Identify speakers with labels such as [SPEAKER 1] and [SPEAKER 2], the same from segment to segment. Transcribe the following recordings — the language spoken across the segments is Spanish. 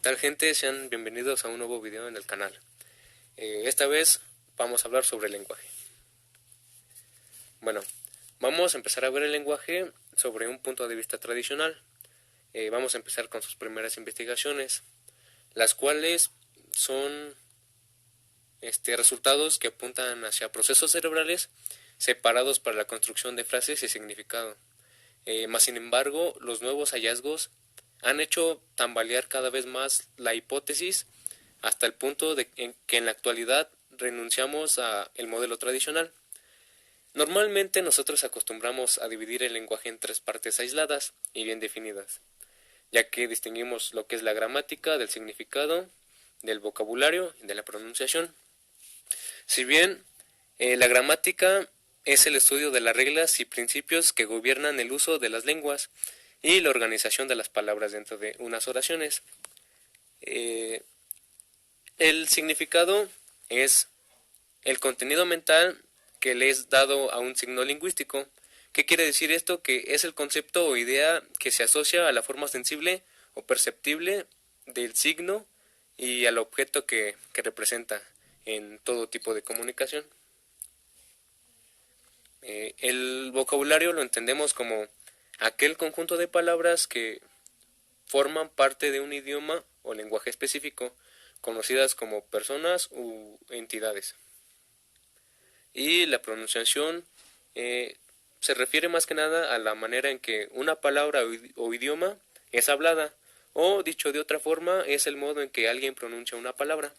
[SPEAKER 1] tal, gente? Sean bienvenidos a un nuevo video en el canal. Esta vez vamos a hablar sobre el lenguaje. Bueno, vamos a empezar a ver el lenguaje sobre un punto de vista tradicional. Vamos a empezar con sus primeras investigaciones, las cuales son resultados que apuntan hacia procesos cerebrales separados para la construcción de frases y significado. Más sin embargo, los nuevos hallazgos han hecho tambalear cada vez más la hipótesis hasta el punto de que en la actualidad renunciamos al modelo tradicional. Normalmente nosotros acostumbramos a dividir el lenguaje en tres partes aisladas y bien definidas, ya que distinguimos lo que es la gramática del significado, del vocabulario y de la pronunciación. Si bien la gramática es el estudio de las reglas y principios que gobiernan el uso de las lenguas y la organización de las palabras dentro de unas oraciones. El significado es el contenido mental que le es dado a un signo lingüístico. ¿Qué quiere decir esto? Que es el concepto o idea que se asocia a la forma sensible o perceptible del signo y al objeto que representa en todo tipo de comunicación. El vocabulario lo entendemos como aquel conjunto de palabras que forman parte de un idioma o lenguaje específico, conocidas como personas u entidades. Y la pronunciación se refiere más que nada a la manera en que una palabra o idioma es hablada, o dicho de otra forma, es el modo en que alguien pronuncia una palabra.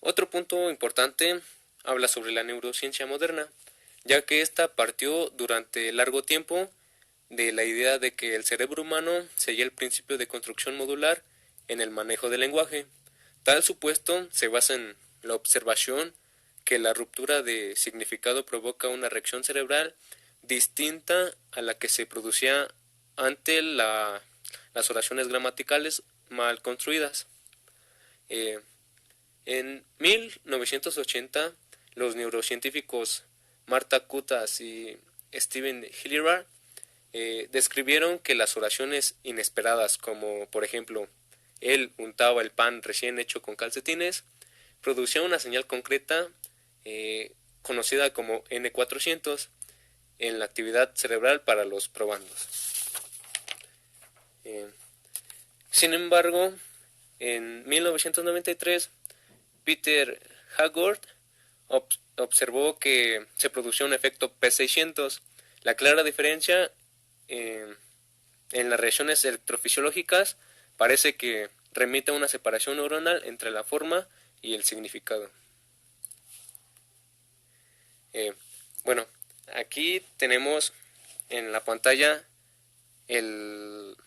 [SPEAKER 1] Otro punto importante habla sobre la neurociencia moderna, ya que ésta partió durante largo tiempo de la idea de que el cerebro humano seguía el principio de construcción modular en el manejo del lenguaje. Tal supuesto se basa en la observación que la ruptura de significado provoca una reacción cerebral distinta a la que se producía ante las oraciones gramaticales mal construidas. En 1980, los neurocientíficos Marta Kutas y Steven Hilliard describieron que las oraciones inesperadas, como por ejemplo, él untaba el pan recién hecho con calcetines, producían una señal concreta conocida como N400 en la actividad cerebral para los probandos. Sin embargo, en 1993, Peter Haggard observó que se producía un efecto P600. La clara diferencia en las reacciones electrofisiológicas parece que remite a una separación neuronal entre la forma y el significado. Bueno, aquí tenemos en la pantalla el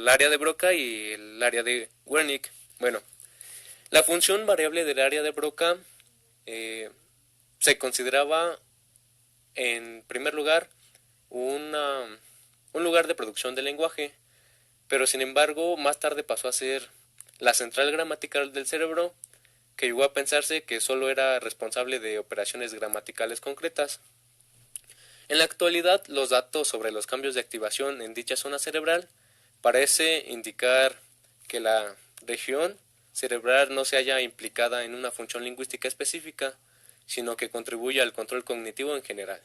[SPEAKER 1] área de Broca y el área de Wernicke. Bueno, la función variable del área de Broca se consideraba en primer lugar un lugar de producción del lenguaje, pero sin embargo más tarde pasó a ser la central gramatical del cerebro, que llegó a pensarse que solo era responsable de operaciones gramaticales concretas. En la actualidad, los datos sobre los cambios de activación en dicha zona cerebral parece indicar que la región cerebral no se halla implicada en una función lingüística específica, sino que contribuye al control cognitivo en general.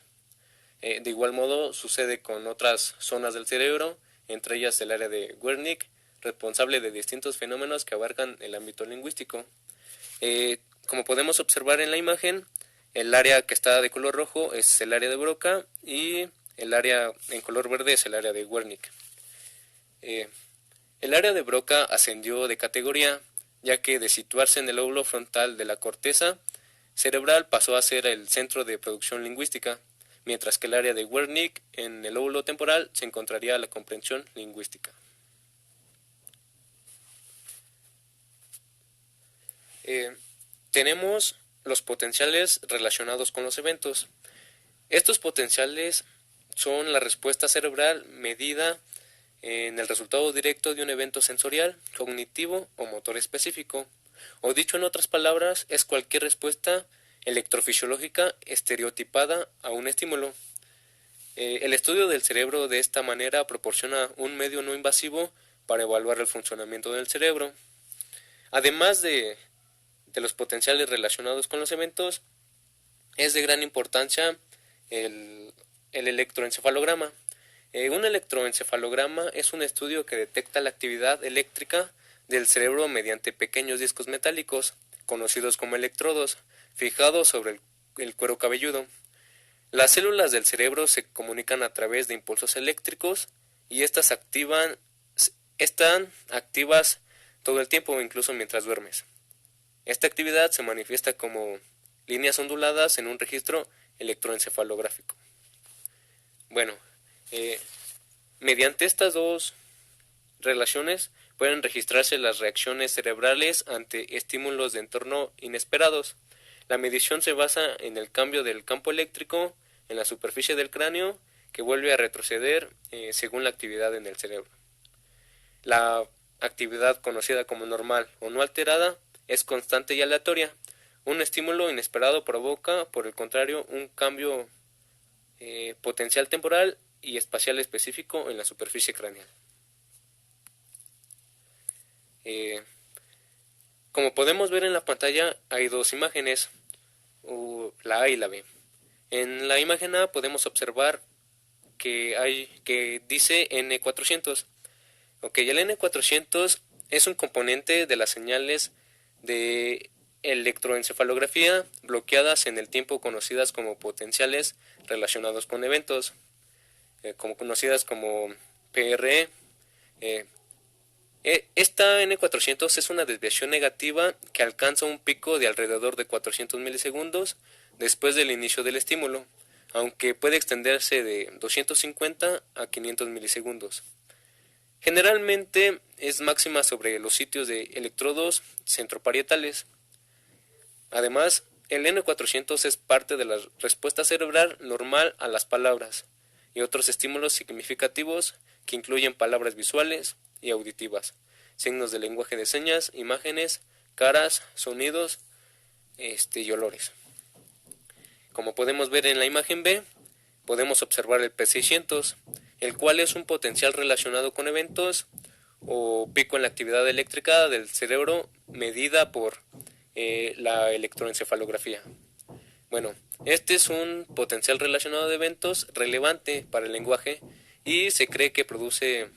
[SPEAKER 1] De igual modo sucede con otras zonas del cerebro, entre ellas el área de Wernicke, responsable de distintos fenómenos que abarcan el ámbito lingüístico. Como podemos observar en la imagen, el área que está de color rojo es el área de Broca y el área en color verde es el área de Wernicke. El área de Broca ascendió de categoría, ya que de situarse en el lóbulo frontal de la corteza cerebral pasó a ser el centro de producción lingüística, mientras que el área de Wernicke en el lóbulo temporal se encontraría la comprensión lingüística. Tenemos los potenciales relacionados con los eventos. Estos potenciales son la respuesta cerebral medida en el resultado directo de un evento sensorial, cognitivo o motor específico, o dicho en otras palabras, es cualquier respuesta electrofisiológica estereotipada a un estímulo. El estudio del cerebro de esta manera proporciona un medio no invasivo para evaluar el funcionamiento del cerebro. Además de los potenciales relacionados con los eventos, es de gran importancia el electroencefalograma. Un electroencefalograma es un estudio que detecta la actividad eléctrica del cerebro mediante pequeños discos metálicos, conocidos como electrodos, fijados sobre el cuero cabelludo. Las células del cerebro se comunican a través de impulsos eléctricos y están activas todo el tiempo, incluso mientras duermes. Esta actividad se manifiesta como líneas onduladas en un registro electroencefalográfico. Bueno, mediante estas dos relaciones pueden registrarse las reacciones cerebrales ante estímulos de entorno inesperados. La medición se basa en el cambio del campo eléctrico en la superficie del cráneo que vuelve a retroceder según la actividad en el cerebro. La actividad conocida como normal o no alterada es constante y aleatoria. Un estímulo inesperado provoca, por el contrario, un cambio potencial temporal y espacial específico en la superficie craneal. Como podemos ver en la pantalla, hay dos imágenes, la A y la B. En la imagen A podemos observar que dice N400. El N400 es un componente de las señales de electroencefalografía bloqueadas en el tiempo, conocidas como potenciales relacionados con eventos, conocidas como PRE. Esta N400 es una desviación negativa que alcanza un pico de alrededor de 400 milisegundos después del inicio del estímulo, aunque puede extenderse de 250 a 500 milisegundos. Generalmente es máxima sobre los sitios de electrodos centroparietales. Además, el N400 es parte de la respuesta cerebral normal a las palabras y otros estímulos significativos que incluyen palabras visuales y auditivas, signos de lenguaje de señas, imágenes, caras, sonidos y olores. Como podemos ver en la imagen B, podemos observar el P600, el cual es un potencial relacionado con eventos o pico en la actividad eléctrica del cerebro medida por la electroencefalografía. Bueno, este es un potencial relacionado de eventos relevante para el lenguaje y se cree que produce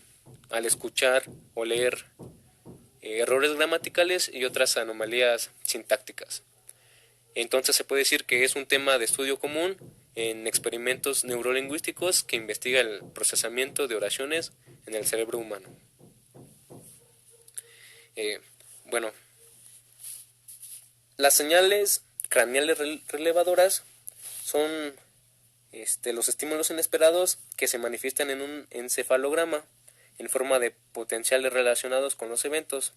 [SPEAKER 1] al escuchar o leer errores gramaticales y otras anomalías sintácticas. Entonces se puede decir que es un tema de estudio común en experimentos neurolingüísticos que investiga el procesamiento de oraciones en el cerebro humano. Las señales craneales relevadoras son los estímulos inesperados que se manifiestan en un encefalograma en forma de potenciales relacionados con los eventos.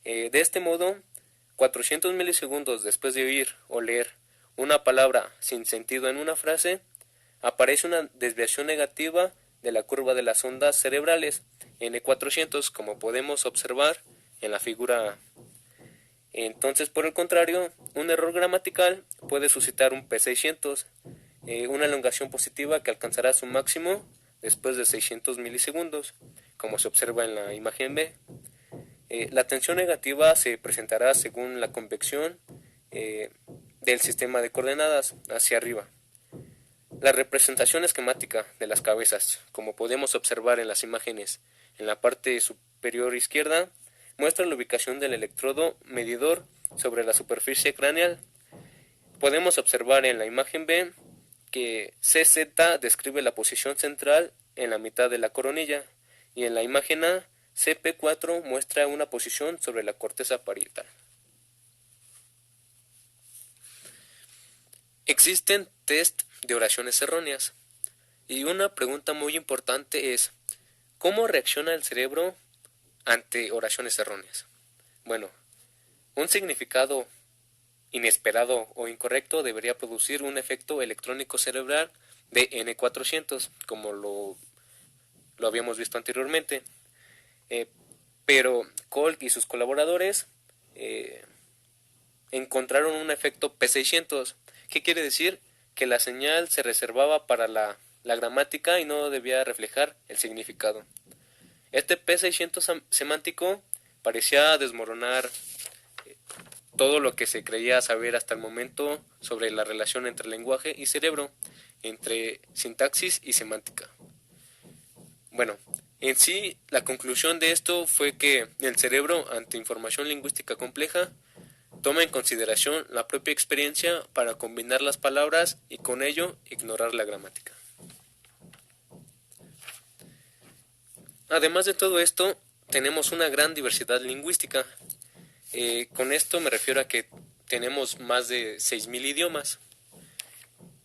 [SPEAKER 1] De este modo, 400 milisegundos después de oír o leer una palabra sin sentido en una frase, aparece una desviación negativa de la curva de las ondas cerebrales N400, como podemos observar en la figura A. Entonces, por el contrario, un error gramatical puede suscitar un P600, una elongación positiva que alcanzará su máximo después de 600 milisegundos, como se observa en la imagen B. La tensión negativa se presentará según la convección del sistema de coordenadas hacia arriba. La representación esquemática de las cabezas, como podemos observar en las imágenes en la parte superior izquierda, muestra la ubicación del electrodo medidor sobre la superficie craneal. Podemos observar en la imagen B que CZ describe la posición central en la mitad de la coronilla y en la imagen A, CP4 muestra una posición sobre la corteza parietal. Existen test de oraciones erróneas y una pregunta muy importante es ¿cómo reacciona el cerebro ante oraciones erróneas? Bueno, un significado inesperado o incorrecto debería producir un efecto electrónico cerebral de N400, como lo habíamos visto anteriormente. Pero Kolk y sus colaboradores encontraron un efecto P600. ¿Qué quiere decir? Que la señal se reservaba para la la gramática y no debía reflejar el significado. Este P600 semántico parecía desmoronar todo lo que se creía saber hasta el momento sobre la relación entre lenguaje y cerebro, entre sintaxis y semántica. Bueno, en sí, la conclusión de esto fue que el cerebro, ante información lingüística compleja, toma en consideración la propia experiencia para combinar las palabras y con ello ignorar la gramática. Además de todo esto, tenemos una gran diversidad lingüística. Con esto me refiero a que tenemos más de 6.000 idiomas.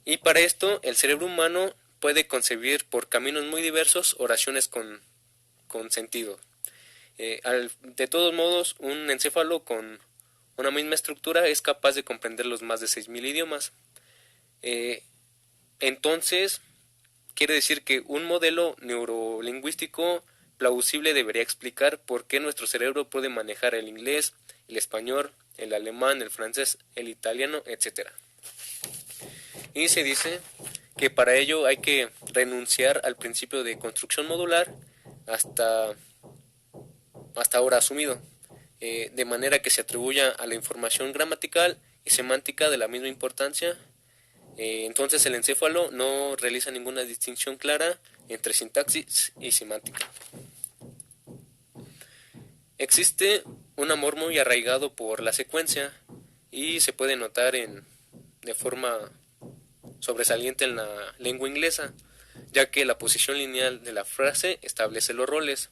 [SPEAKER 1] Y para esto, el cerebro humano puede concebir por caminos muy diversos oraciones con sentido. De todos modos, un encéfalo con una misma estructura es capaz de comprender los más de 6.000 idiomas. Entonces, quiere decir que un modelo neurolingüístico plausible debería explicar por qué nuestro cerebro puede manejar el inglés, el español, el alemán, el francés, el italiano, etc. Y se dice que para ello hay que renunciar al principio de construcción modular hasta ahora asumido, de manera que se atribuya a la información gramatical y semántica de la misma importancia. Entonces el encéfalo no realiza ninguna distinción clara entre sintaxis y semántica. Existe un amor muy arraigado por la secuencia y se puede notar de forma sobresaliente en la lengua inglesa, ya que la posición lineal de la frase establece los roles.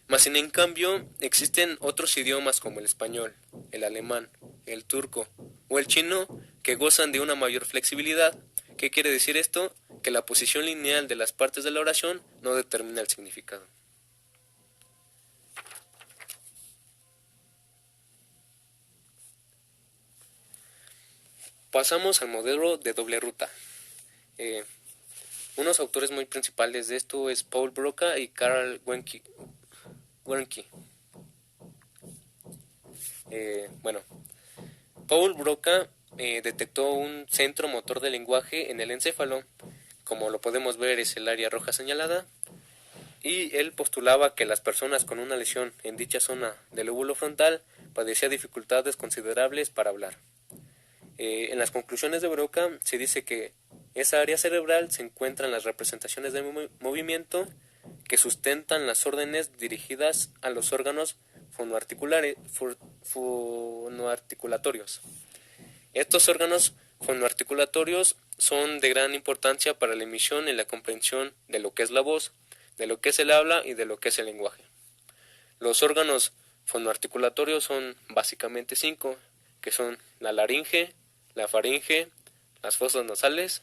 [SPEAKER 1] Mas en cambio existen otros idiomas como el español, el alemán, el turco o el chino que gozan de una mayor flexibilidad. ¿Qué quiere decir esto? Que la posición lineal de las partes de la oración no determina el significado. Pasamos al modelo de doble ruta. Unos autores muy principales de esto es Paul Broca y Carl Wernicke. Paul Broca detectó un centro motor del lenguaje en el encéfalo, como lo podemos ver es el área roja señalada, y él postulaba que las personas con una lesión en dicha zona del lóbulo frontal padecían dificultades considerables para hablar. En las conclusiones de Broca se dice que esa área cerebral se encuentra en las representaciones de movimiento que sustentan las órdenes dirigidas a los órganos fonoarticulatorios. Estos órganos fonoarticulatorios son de gran importancia para la emisión y la comprensión de lo que es la voz, de lo que es el habla y de lo que es el lenguaje. Los órganos fonoarticulatorios son básicamente 5, que son la laringe, la faringe, las fosas nasales,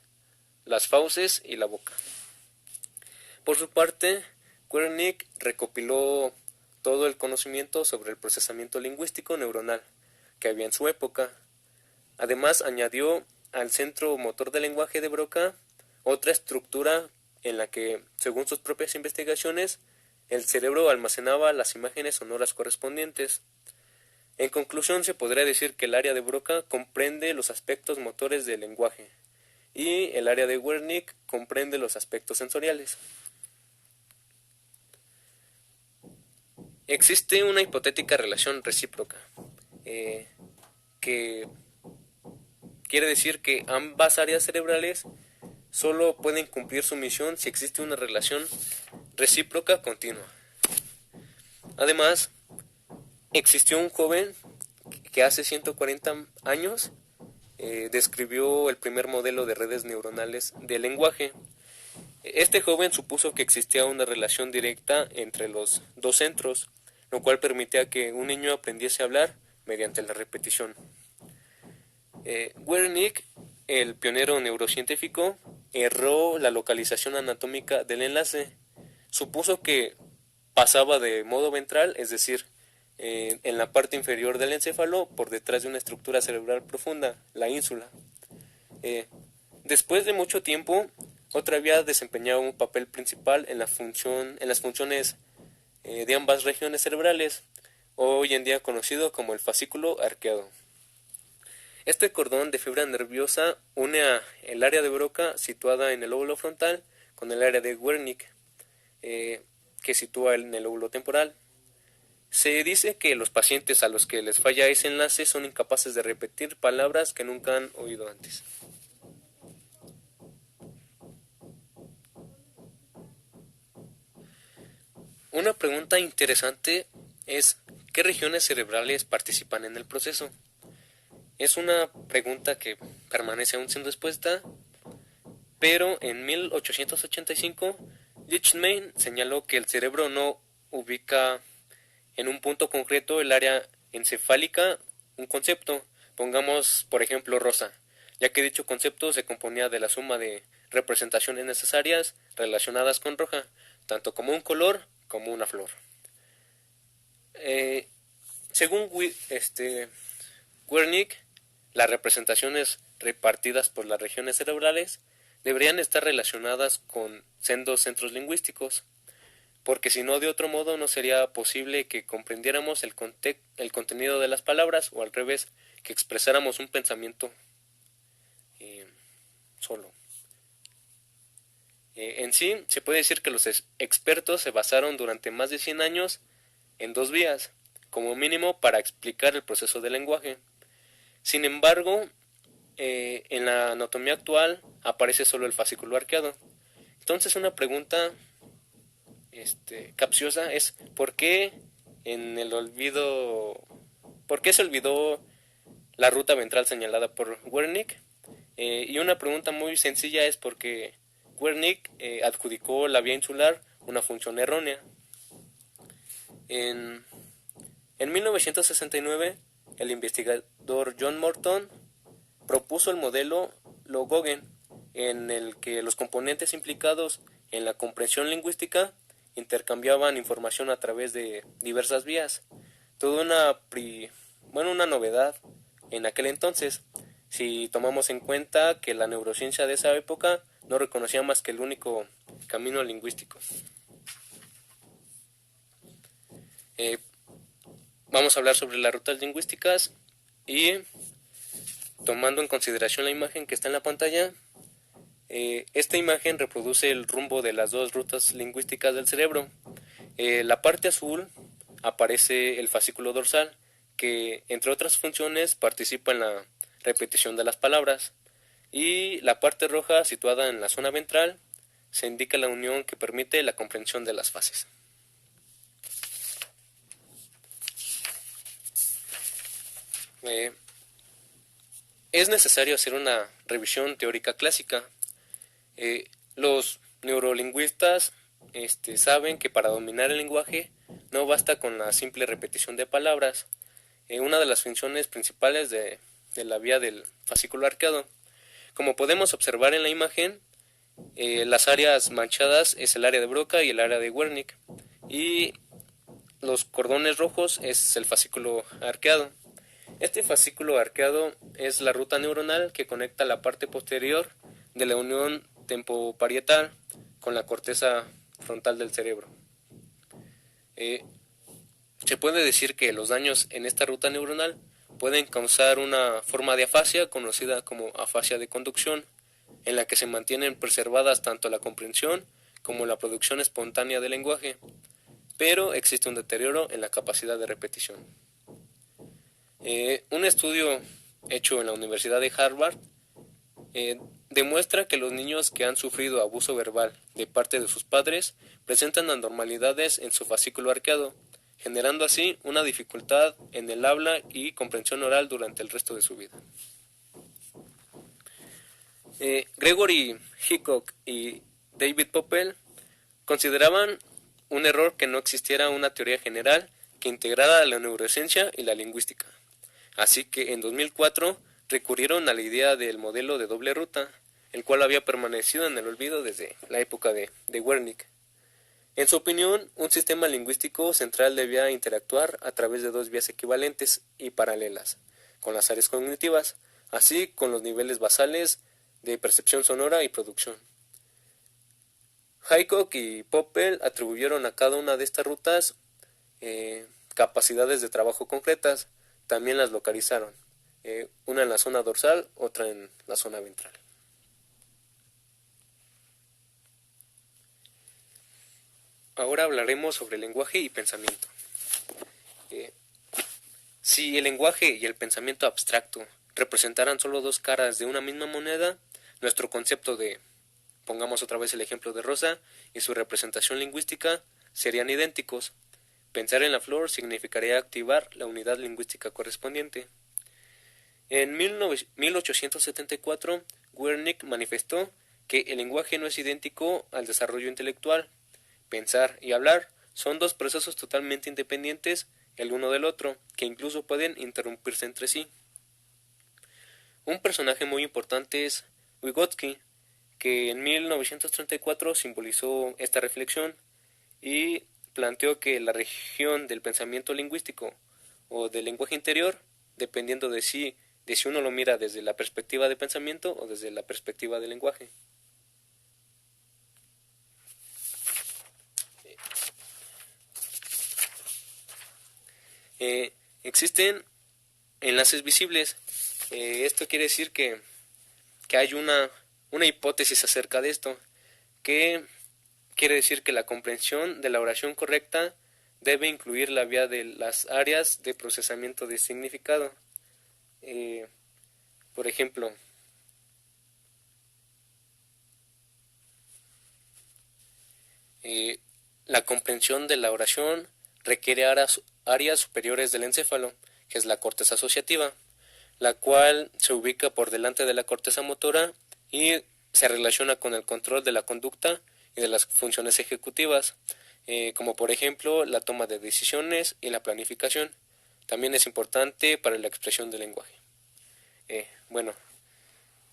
[SPEAKER 1] las fauces y la boca. Por su parte, Wernicke recopiló todo el conocimiento sobre el procesamiento lingüístico neuronal que había en su época. Además, añadió al centro motor del lenguaje de Broca otra estructura en la que, según sus propias investigaciones, el cerebro almacenaba las imágenes sonoras correspondientes. En conclusión, se podría decir que el área de Broca comprende los aspectos motores del lenguaje y el área de Wernicke comprende los aspectos sensoriales. Existe una hipotética relación recíproca, que quiere decir que ambas áreas cerebrales solo pueden cumplir su misión si existe una relación recíproca continua. Además, existió un joven que hace 140 años describió el primer modelo de redes neuronales del lenguaje. Este joven supuso que existía una relación directa entre los dos centros, lo cual permitía que un niño aprendiese a hablar mediante la repetición. Wernicke, el pionero neurocientífico, erró la localización anatómica del enlace. Supuso que pasaba de modo ventral, es decir, en la parte inferior del encéfalo, por detrás de una estructura cerebral profunda, la ínsula. Después de mucho tiempo, otra había desempeñado un papel principal en las funciones de ambas regiones cerebrales, hoy en día conocido como el fascículo arqueado. Este cordón de fibra nerviosa une el área de Broca situada en el lóbulo frontal con el área de Wernicke, que sitúa en el lóbulo temporal. Se dice que los pacientes a los que les falla ese enlace son incapaces de repetir palabras que nunca han oído antes. Una pregunta interesante es ¿qué regiones cerebrales participan en el proceso? Es una pregunta que permanece aún sin respuesta, pero en 1885 Lichtman señaló que el cerebro no ubica en un punto concreto el área encefálica un concepto, pongamos por ejemplo rosa, ya que dicho concepto se componía de la suma de representaciones necesarias relacionadas con roja, tanto como un color como una flor. Según Wernicke, las representaciones repartidas por las regiones cerebrales deberían estar relacionadas con sendos centros lingüísticos, porque si no de otro modo no sería posible que comprendiéramos el contenido de las palabras o al revés, que expresáramos un pensamiento solo. En sí, se puede decir que los expertos se basaron durante más de 100 años en dos vías, como mínimo para explicar el proceso del lenguaje. Sin embargo, en la anatomía actual aparece solo el fascículo arqueado. Entonces una pregunta capciosa es ¿por qué se olvidó la ruta ventral señalada por Wernicke? Y una pregunta muy sencilla es porque Wernicke adjudicó la vía insular una función errónea. En 1969, el investigador John Morton propuso el modelo Logogen, en el que los componentes implicados en la comprensión lingüística intercambiaban información a través de diversas vías. Toda una novedad en aquel entonces, si tomamos en cuenta que la neurociencia de esa época no reconocía más que el único camino lingüístico. Vamos a hablar sobre las rutas lingüísticas y tomando en consideración la imagen que está en la pantalla, esta imagen reproduce el rumbo de las dos rutas lingüísticas del cerebro. La parte azul aparece el fascículo dorsal, que entre otras funciones participa en la repetición de las palabras, y la parte roja, situada en la zona ventral, se indica la unión que permite la comprensión de las fases. Es necesario hacer una revisión teórica clásica. Los neurolingüistas saben que para dominar el lenguaje no basta con la simple repetición de palabras. Una de las funciones principales de la vía del fascículo arqueado. Como podemos observar en la imagen, las áreas manchadas es el área de Broca y el área de Wernicke, y los cordones rojos es el fascículo arqueado. Este fascículo arqueado es la ruta neuronal que conecta la parte posterior de la unión tempoparietal con la corteza frontal del cerebro. Se puede decir que los daños en esta ruta neuronal pueden causar una forma de afasia conocida como afasia de conducción, en la que se mantienen preservadas tanto la comprensión como la producción espontánea del lenguaje, pero existe un deterioro en la capacidad de repetición. Un estudio hecho en la Universidad de Harvard demuestra que los niños que han sufrido abuso verbal de parte de sus padres presentan anormalidades en su fascículo arqueado, generando así una dificultad en el habla y comprensión oral durante el resto de su vida. Gregory Hickok y David Poppel consideraban un error que no existiera una teoría general que integrara la neurociencia y la lingüística. Así que en 2004 recurrieron a la idea del modelo de doble ruta, el cual había permanecido en el olvido desde la época de Wernicke. En su opinión, un sistema lingüístico central debía interactuar a través de dos vías equivalentes y paralelas, con las áreas cognitivas, así con los niveles basales de percepción sonora y producción. Hickok y Poppel atribuyeron a cada una de estas rutas capacidades de trabajo concretas. También las localizaron, una en la zona dorsal, otra en la zona ventral. ahora hablaremos sobre el lenguaje y pensamiento. Si el lenguaje y el pensamiento abstracto representaran solo dos caras de una misma moneda, nuestro concepto de, pongamos otra vez el ejemplo de Rosa, y su representación lingüística serían idénticos. Pensar en la flor significaría activar la unidad lingüística correspondiente. En 1874, Wernicke manifestó que el lenguaje no es idéntico al desarrollo intelectual. Pensar y hablar son dos procesos totalmente independientes el uno del otro, que incluso pueden interrumpirse entre sí. Un personaje muy importante es Vygotsky, que en 1934 simbolizó esta reflexión y planteó que la región del pensamiento lingüístico o del lenguaje interior, dependiendo de si uno lo mira desde la perspectiva de pensamiento o desde la perspectiva del lenguaje. Existen enlaces visibles. Esto quiere decir que hay una hipótesis acerca de esto, que quiere decir que la comprensión de la oración correcta debe incluir la vía de las áreas de procesamiento de significado. Por ejemplo, la comprensión de la oración requiere áreas superiores del encéfalo, que es la corteza asociativa, la cual se ubica por delante de la corteza motora y se relaciona con el control de la conducta y de las funciones ejecutivas, como por ejemplo la toma de decisiones y la planificación. También es importante para la expresión del lenguaje.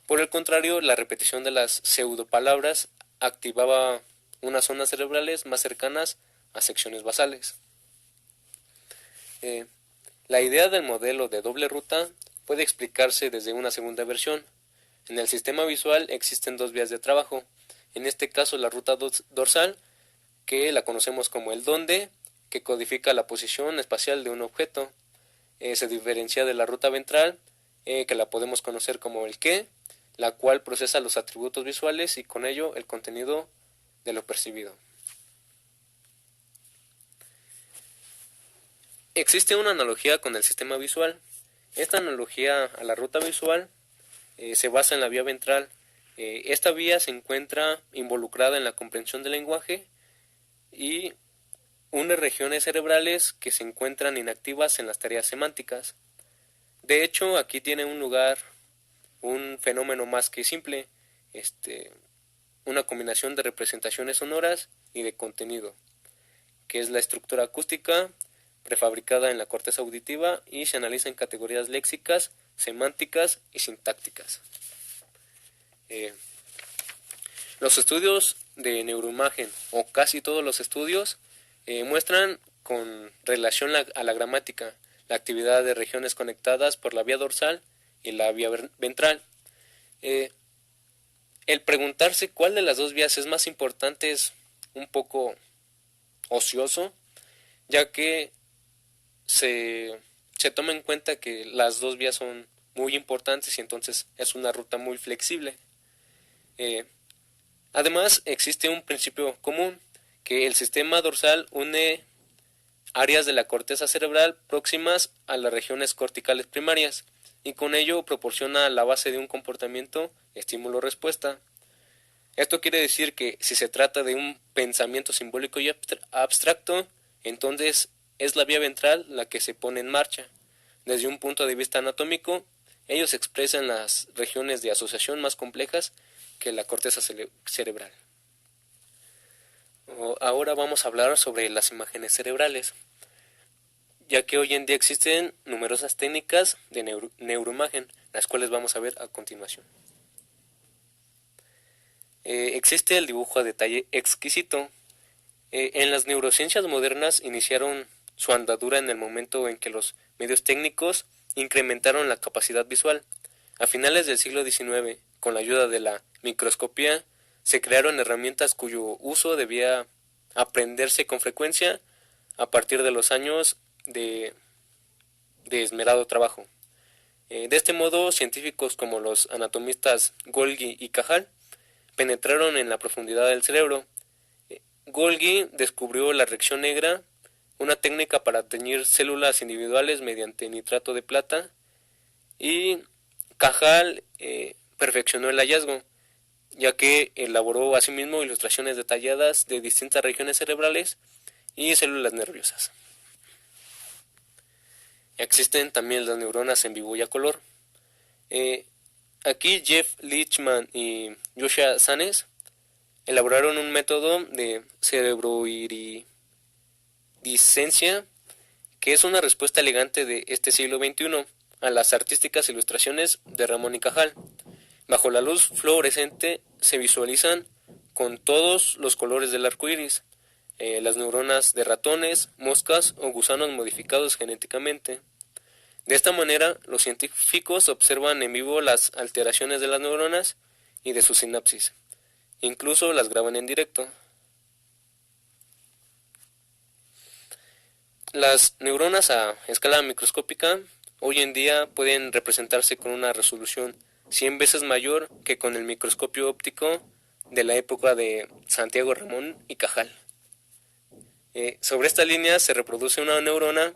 [SPEAKER 1] Por el contrario, la repetición de las pseudopalabras activaba unas zonas cerebrales más cercanas a secciones basales. La idea del modelo de doble ruta puede explicarse desde una segunda versión. En el sistema visual existen dos vías de trabajo, en este caso la ruta dorsal, que la conocemos como el dónde, que codifica la posición espacial de un objeto. Se diferencia de la ruta ventral, que la podemos conocer como el qué, la cual procesa los atributos visuales y con ello el contenido de lo percibido. Existe una analogía con el sistema visual. Esta analogía a la ruta visual se basa en la vía ventral. Esta vía se encuentra involucrada en la comprensión del lenguaje y une regiones cerebrales que se encuentran inactivas en las tareas semánticas. De hecho, aquí tiene un lugar un fenómeno más que simple, una combinación de representaciones sonoras y de contenido, que es la estructura acústica prefabricada en la corteza auditiva y se analiza en categorías léxicas, semánticas y sintácticas. Los estudios de neuroimagen, o casi todos los estudios, muestran con relación a la gramática la actividad de regiones conectadas por la vía dorsal y la vía ventral. El preguntarse cuál de las dos vías es más importante es un poco ocioso, ya que se toma en cuenta que las dos vías son muy importantes y entonces es una ruta muy flexible. Además, existe un principio común, que el sistema dorsal une áreas de la corteza cerebral próximas a las regiones corticales primarias y con ello proporciona la base de un comportamiento estímulo-respuesta. Esto quiere decir que si se trata de un pensamiento simbólico y abstracto, entonces es la vía ventral la que se pone en marcha. Desde un punto de vista anatómico, ellos expresan las regiones de asociación más complejas que la corteza cerebral. Ahora vamos a hablar sobre las imágenes cerebrales, ya que hoy en día existen numerosas técnicas de neuroimagen, las cuales vamos a ver a continuación. Existe el dibujo a detalle exquisito. En las neurociencias modernas iniciaron su andadura en el momento en que los medios técnicos incrementaron la capacidad visual. A finales del siglo XIX, con la ayuda de la microscopía, se crearon herramientas cuyo uso debía aprenderse con frecuencia a partir de los años de esmerado trabajo. De este modo, científicos como los anatomistas Golgi y Cajal penetraron en la profundidad del cerebro, Golgi descubrió la reacción negra, una técnica para teñir células individuales mediante nitrato de plata, y Cajal perfeccionó el hallazgo, ya que elaboró asimismo ilustraciones detalladas de distintas regiones cerebrales y células nerviosas. Existen también las neuronas en vivo y a color. Aquí Jeff Lichtman y Joshua Sanes elaboraron un método de cerebroiridiscencia que es una respuesta elegante de este siglo XXI a las artísticas ilustraciones de Ramón y Cajal. Bajo la luz fluorescente se visualizan con todos los colores del arco iris, las neuronas de ratones, moscas o gusanos modificados genéticamente. De esta manera, los científicos observan en vivo las alteraciones de las neuronas y de su sinapsis. Incluso las graban en directo. Las neuronas a escala microscópica hoy en día pueden representarse con una resolución 100 veces mayor que con el microscopio óptico de la época de Santiago Ramón y Cajal. Sobre esta línea se reproduce una neurona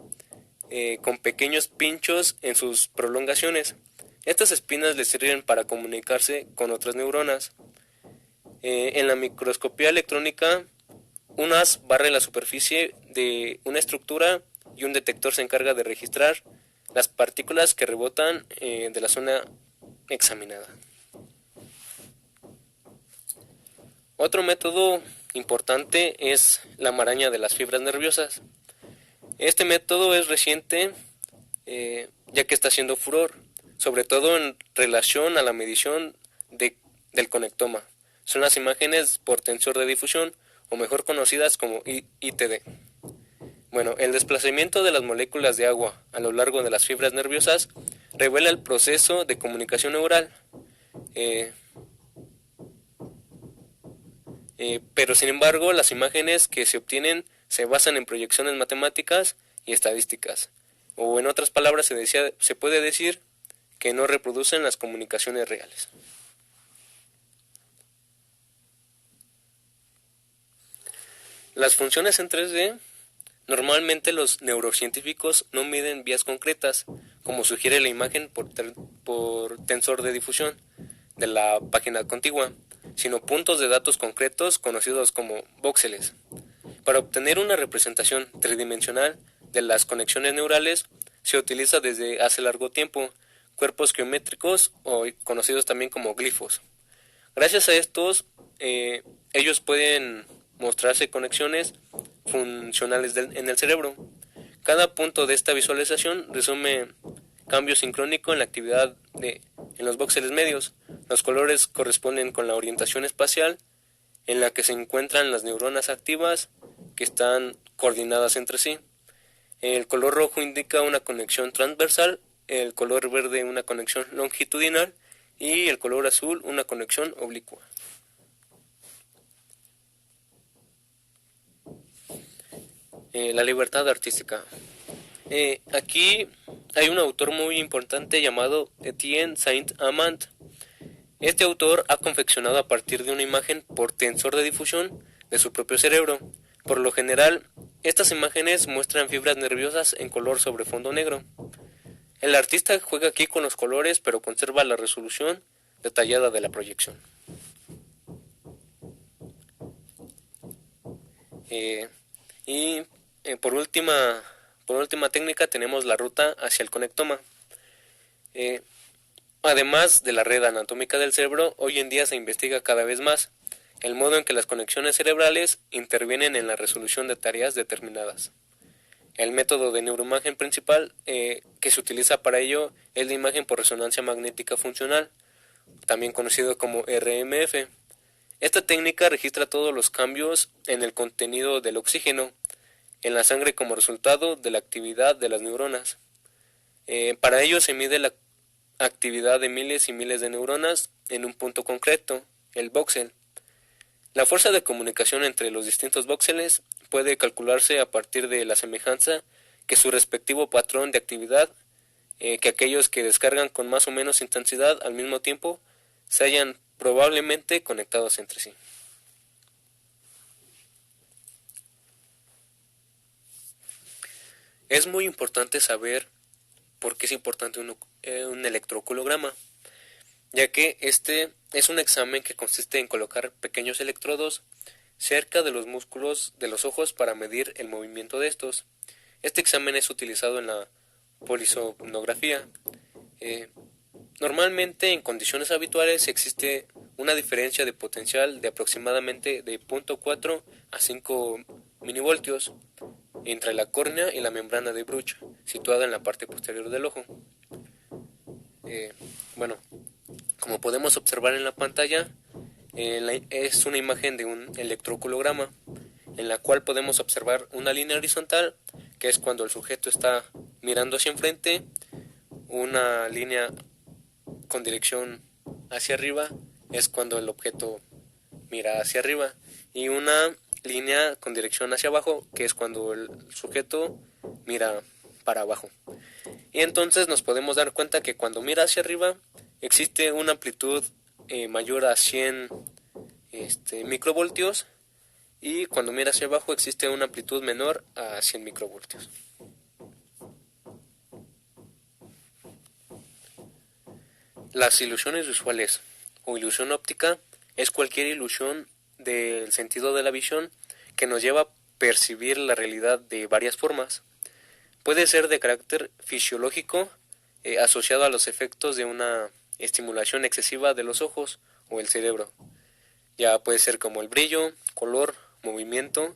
[SPEAKER 1] con pequeños pinchos en sus prolongaciones. Estas espinas le sirven para comunicarse con otras neuronas. En la microscopía electrónica, un haz barre la superficie de una estructura y un detector se encarga de registrar las partículas que rebotan de la zona examinada. Otro método importante es la maraña de las fibras nerviosas. Este método es reciente ya que está haciendo furor, sobre todo en relación a la medición del conectoma. Son las imágenes por tensor de difusión, o mejor conocidas como ITD. Bueno, el desplazamiento de las moléculas de agua a lo largo de las fibras nerviosas revela el proceso de comunicación neural. Pero sin embargo, las imágenes que se obtienen se basan en proyecciones matemáticas y estadísticas, o en otras palabras se puede decir que no reproducen las comunicaciones reales. Las funciones en 3D, normalmente los neurocientíficos no miden vías concretas, como sugiere la imagen por tensor de difusión de la página contigua, sino puntos de datos concretos conocidos como voxeles. Para obtener una representación tridimensional de las conexiones neurales se utiliza desde hace largo tiempo cuerpos geométricos o conocidos también como glifos. Gracias a estos, ellos pueden mostrarse conexiones funcionales en el cerebro. Cada punto de esta visualización resume cambio sincrónico en la actividad en los voxeles medios. Los colores corresponden con la orientación espacial en la que se encuentran las neuronas activas que están coordinadas entre sí. El color rojo indica una conexión transversal, el color verde una conexión longitudinal y el color azul una conexión oblicua. La libertad artística. Aquí hay un autor muy importante llamado Etienne Saint-Amand. Este autor ha confeccionado a partir de una imagen por tensor de difusión de su propio cerebro. Por lo general, estas imágenes muestran fibras nerviosas en color sobre fondo negro. El artista juega aquí con los colores, pero conserva la resolución detallada de la proyección. Por última técnica tenemos la ruta hacia el conectoma. Además de la red anatómica del cerebro, hoy en día se investiga cada vez más el modo en que las conexiones cerebrales intervienen en la resolución de tareas determinadas. El método de neuroimagen principal que se utiliza para ello es la imagen por resonancia magnética funcional, también conocido como RMF. Esta técnica registra todos los cambios en el contenido del oxígeno en la sangre como resultado de la actividad de las neuronas. Para ello se mide la actividad de miles y miles de neuronas en un punto concreto, el voxel. La fuerza de comunicación entre los distintos voxeles puede calcularse a partir de la semejanza que su respectivo patrón de actividad, que aquellos que descargan con más o menos intensidad al mismo tiempo se hayan probablemente conectados entre sí. Es muy importante saber por qué es importante un electroculograma, ya que este es un examen que consiste en colocar pequeños electrodos cerca de los músculos de los ojos para medir el movimiento de estos. Este examen es utilizado en la polisomnografía. Eh, Normalmente en condiciones habituales existe una diferencia de potencial de aproximadamente de 0.4 a 5 milivoltios entre la córnea y la membrana de Bruch, situada en la parte posterior del ojo. Eh, bueno, como podemos observar en la pantalla, es una imagen de un electroculograma, en la cual podemos observar una línea horizontal, que es cuando el sujeto está mirando hacia enfrente, una línea con dirección hacia arriba es cuando el objeto mira hacia arriba, y una línea con dirección hacia abajo, que es cuando el sujeto mira para abajo. Y entonces nos podemos dar cuenta que cuando mira hacia arriba existe una amplitud mayor a 100 microvoltios, y cuando mira hacia abajo existe una amplitud menor a 100 microvoltios. Las ilusiones visuales o ilusión óptica es cualquier ilusión del sentido de la visión que nos lleva a percibir la realidad de varias formas. Puede ser de carácter fisiológico, asociado a los efectos de una estimulación excesiva de los ojos o el cerebro. Ya puede ser como el brillo, color, movimiento,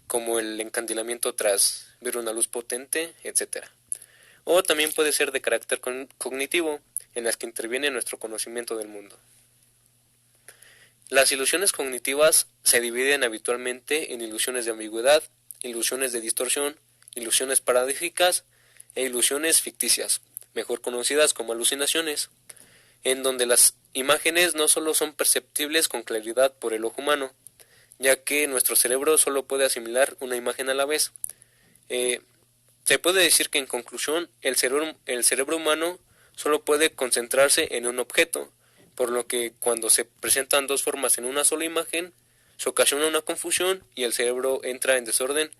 [SPEAKER 1] como el encandilamiento tras ver una luz potente, etc. O también puede ser de carácter cognitivo, en las que interviene nuestro conocimiento del mundo. Las ilusiones cognitivas se dividen habitualmente en ilusiones de ambigüedad, ilusiones de distorsión, ilusiones paradójicas e ilusiones ficticias, mejor conocidas como alucinaciones, en donde las imágenes no solo son perceptibles con claridad por el ojo humano, ya que nuestro cerebro solo puede asimilar una imagen a la vez. Se puede decir que en conclusión el cerebro humano solo puede concentrarse en un objeto, por lo que cuando se presentan dos formas en una sola imagen, se ocasiona una confusión y el cerebro entra en desorden,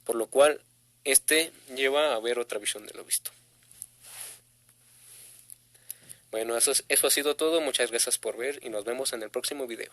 [SPEAKER 1] por lo cual este lleva a ver otra visión de lo visto. Bueno, eso ha sido todo, muchas gracias por ver y nos vemos en el próximo video.